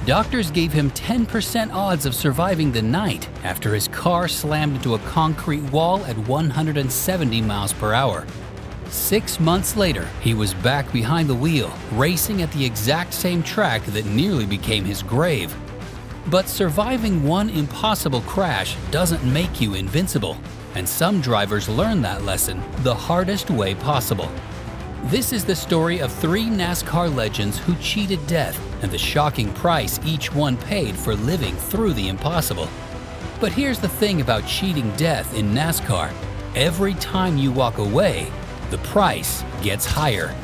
Doctors gave him 10% odds of surviving the night after his car slammed into a concrete wall at 170 miles per hour. 6 months later, he was back behind the wheel, racing at the exact same track that nearly became his grave. But surviving one impossible crash doesn't make you invincible, and some drivers learn that lesson the hardest way possible. This is the story of 3 NASCAR legends who cheated death and the shocking price each one paid for living through the impossible. But here's the thing about cheating death in NASCAR. Every time you walk away, the price gets higher.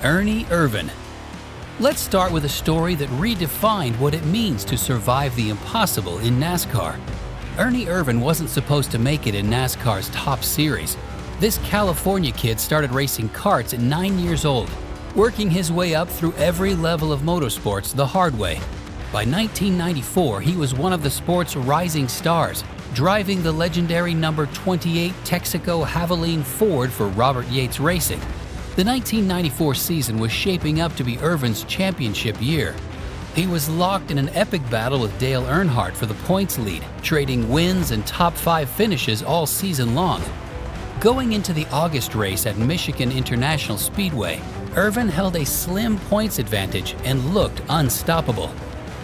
Ernie Irvan. Let's start with a story that redefined what it means to survive the impossible in NASCAR. Ernie Irvan wasn't supposed to make it in NASCAR's top series. This California kid started racing karts at 9 years old, working his way up through every level of motorsports the hard way. By 1994, he was one of the sport's rising stars, driving the legendary number 28 Texaco Havoline Ford for Robert Yates Racing. The 1994 season was shaping up to be Irvan's championship year. He was locked in an epic battle with Dale Earnhardt for the points lead, trading wins and top 5 finishes all season long. Going into the August race at Michigan International Speedway, Irvan held a slim points advantage and looked unstoppable.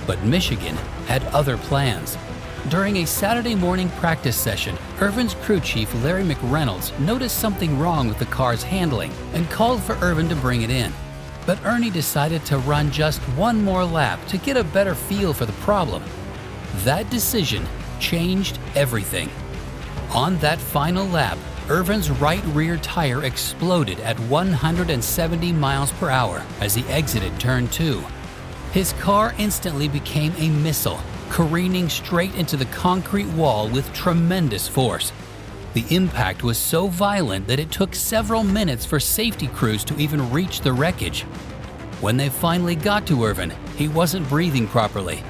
But Michigan had other plans. During a Saturday morning practice session, Irvan's crew chief Larry McReynolds noticed something wrong with the car's handling and called for Irvan to bring it in. But Ernie decided to run just one more lap to get a better feel for the problem. That decision changed everything. On that final lap, Irvan's right rear tire exploded at 170 miles per hour as he exited turn 2. His car instantly became a missile, careening straight into the concrete wall with tremendous force. The impact was so violent that it took several minutes for safety crews to even reach the wreckage. When they finally got to Irvan, he wasn't breathing properly.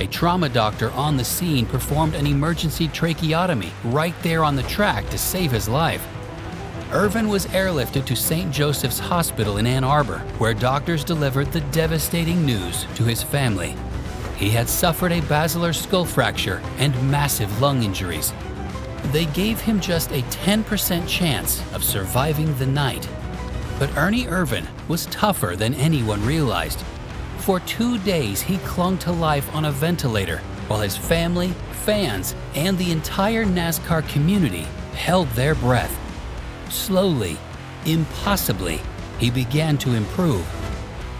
A trauma doctor on the scene performed an emergency tracheotomy right there on the track to save his life. Irvan was airlifted to St. Joseph's Hospital in Ann Arbor, where doctors delivered the devastating news to his family. He had suffered a basilar skull fracture and massive lung injuries. They gave him just a 10% chance of surviving the night. But Ernie Irvan was tougher than anyone realized. For 2 days, he clung to life on a ventilator, while his family, fans, and the entire NASCAR community held their breath. Slowly, impossibly, he began to improve.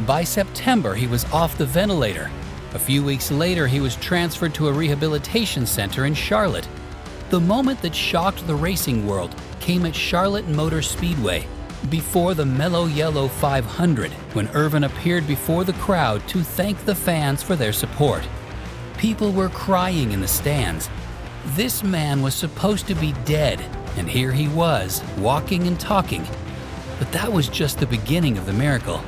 By September, he was off the ventilator. A few weeks later, he was transferred to a rehabilitation center in Charlotte. The moment that shocked the racing world came at Charlotte Motor Speedway, before the Mellow Yellow 500, when Irvan appeared before the crowd to thank the fans for their support. People were crying in the stands. This man was supposed to be dead, and here he was, walking and talking. But that was just the beginning of the miracle.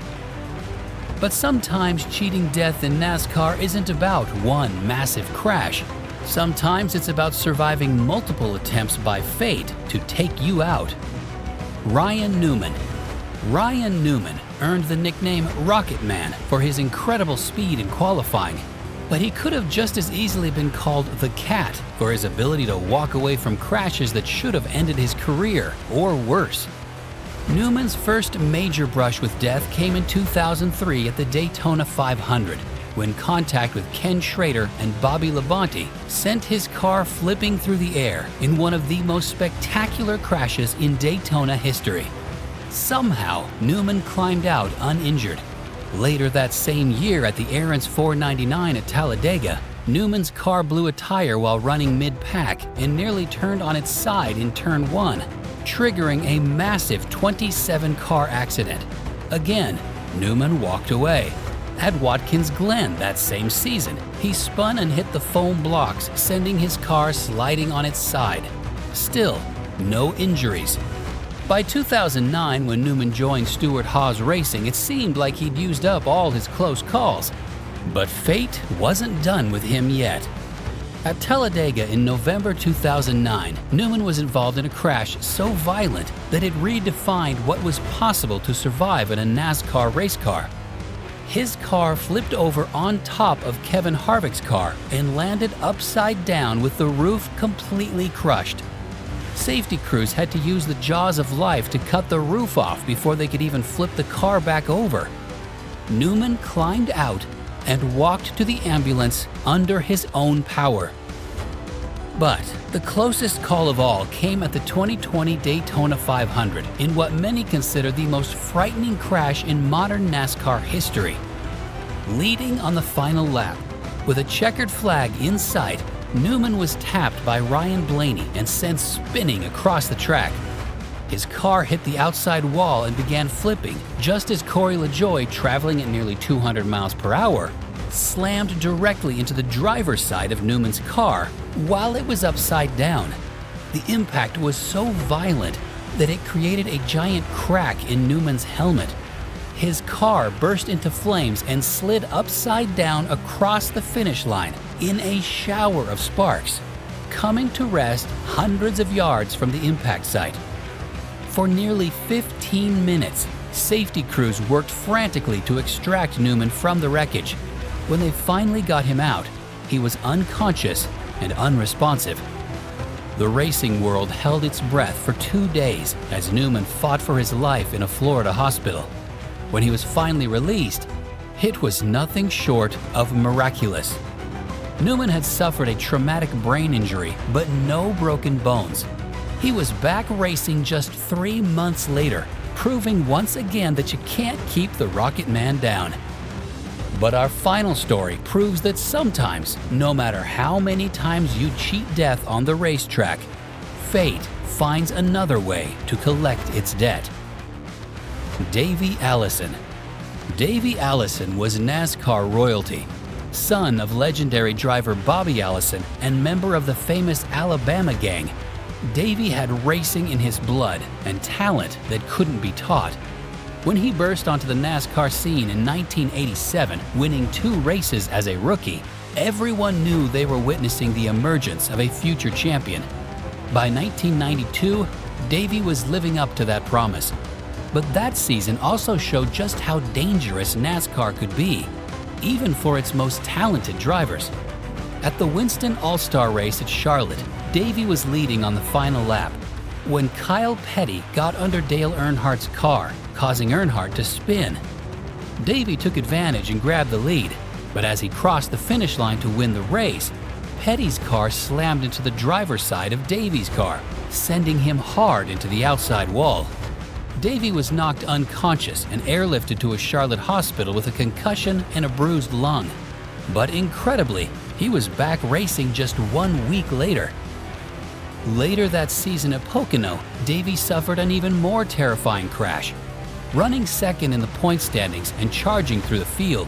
But sometimes cheating death in NASCAR isn't about one massive crash. Sometimes it's about surviving multiple attempts by fate to take you out. Ryan Newman. Ryan Newman earned the nickname Rocket Man for his incredible speed in qualifying, but he could have just as easily been called the Cat for his ability to walk away from crashes that should have ended his career, or worse. Newman's first major brush with death came in 2003 at the Daytona 500, when contact with Ken Schrader and Bobby Labonte sent his car flipping through the air in one of the most spectacular crashes in Daytona history. Somehow, Newman climbed out uninjured. Later that same year at the Aaron's 499 at Talladega, Newman's car blew a tire while running mid-pack and nearly turned on its side in turn 1, triggering a massive 27-car accident. Again, Newman walked away. At Watkins Glen that same season, he spun and hit the foam blocks, sending his car sliding on its side. Still, no injuries. By 2009, when Newman joined Stewart-Haas Racing, it seemed like he'd used up all his close calls. But fate wasn't done with him yet. At Talladega in November 2009, Newman was involved in a crash so violent that it redefined what was possible to survive in a NASCAR race car. His car flipped over on top of Kevin Harvick's car and landed upside down with the roof completely crushed. Safety crews had to use the jaws of life to cut the roof off before they could even flip the car back over. Newman climbed out and walked to the ambulance under his own power. But the closest call of all came at the 2020 Daytona 500 in what many consider the most frightening crash in modern NASCAR history. Leading on the final lap, with a checkered flag in sight, Newman was tapped by Ryan Blaney and sent spinning across the track. His car hit the outside wall and began flipping, just as Corey LaJoie, traveling at nearly 200 miles per hour, slammed directly into the driver's side of Newman's car while it was upside down. The impact was so violent that it created a giant crack in Newman's helmet. His car burst into flames and slid upside down across the finish line in a shower of sparks, coming to rest hundreds of yards from the impact site. For nearly 15 minutes, safety crews worked frantically to extract Newman from the wreckage. When they finally got him out, he was unconscious and unresponsive. The racing world held its breath for 2 days as Newman fought for his life in a Florida hospital. When he was finally released, it was nothing short of miraculous. Newman had suffered a traumatic brain injury, but no broken bones. He was back racing just 3 months later, proving once again that you can't keep the Rocket Man down. But our final story proves that sometimes, no matter how many times you cheat death on the racetrack, fate finds another way to collect its debt. Davey Allison. Davey Allison was NASCAR royalty. Son of legendary driver Bobby Allison and member of the famous Alabama gang, Davey had racing in his blood and talent that couldn't be taught. When he burst onto the NASCAR scene in 1987, winning 2 races as a rookie, everyone knew they were witnessing the emergence of a future champion. By 1992, Davey was living up to that promise. But that season also showed just how dangerous NASCAR could be, even for its most talented drivers. At the Winston All-Star race at Charlotte, Davey was leading on the final lap when Kyle Petty got under Dale Earnhardt's car, causing Earnhardt to spin. Davey took advantage and grabbed the lead, but as he crossed the finish line to win the race, Petty's car slammed into the driver's side of Davey's car, sending him hard into the outside wall. Davey was knocked unconscious and airlifted to a Charlotte hospital with a concussion and a bruised lung. But incredibly, he was back racing just 1 week later. Later that season at Pocono, Davey suffered an even more terrifying crash. Running second in the point standings and charging through the field,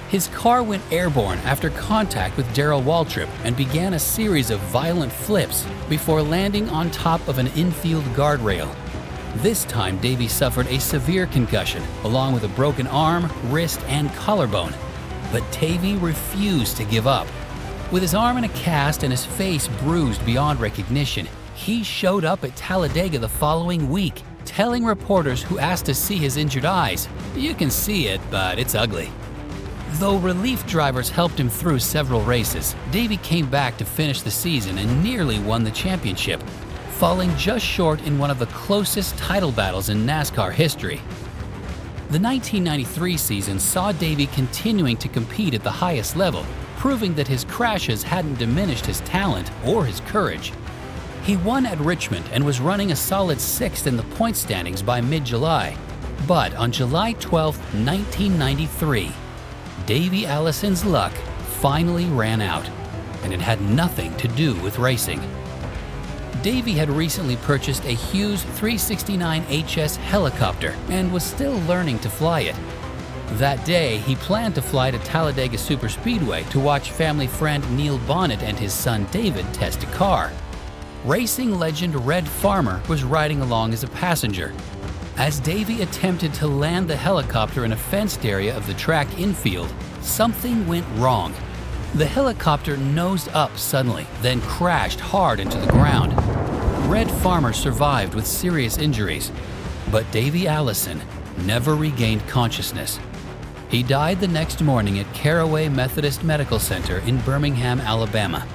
his car went airborne after contact with Darrell Waltrip and began a series of violent flips before landing on top of an infield guardrail. This time, Davey suffered a severe concussion, along with a broken arm, wrist, and collarbone. But Davey refused to give up. With his arm in a cast and his face bruised beyond recognition, he showed up at Talladega the following week, telling reporters who asked to see his injured eyes, "You can see it, but it's ugly." Though relief drivers helped him through several races, Davey came back to finish the season and nearly won the championship, falling just short in one of the closest title battles in NASCAR history. The 1993 season saw Davey continuing to compete at the highest level, proving that his crashes hadn't diminished his talent or his courage. He won at Richmond and was running a solid 6th in the point standings by mid-July. But on July 12, 1993, Davey Allison's luck finally ran out, and it had nothing to do with racing. Davey had recently purchased a Hughes 369 HS helicopter and was still learning to fly it. That day, he planned to fly to Talladega Superspeedway to watch family friend Neil Bonnet and his son David test a car. Racing legend Red Farmer was riding along as a passenger. As Davey attempted to land the helicopter in a fenced area of the track infield, something went wrong. The helicopter nosed up suddenly, then crashed hard into the ground. Red Farmer survived with serious injuries, but Davey Allison never regained consciousness. He died the next morning at Caraway Methodist Medical Center in Birmingham, Alabama,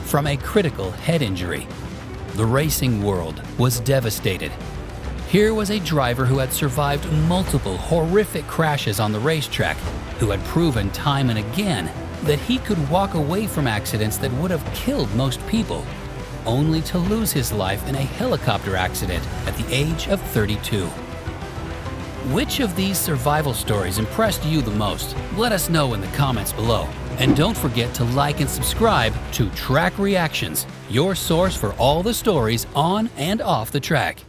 from a critical head injury. The racing world was devastated. Here was a driver who had survived multiple horrific crashes on the racetrack, who had proven time and again that he could walk away from accidents that would have killed most people, only to lose his life in a helicopter accident at the age of 32. Which of these survival stories impressed you the most? Let us know in the comments below. And don't forget to like and subscribe to Track Reactions, your source for all the stories on and off the track.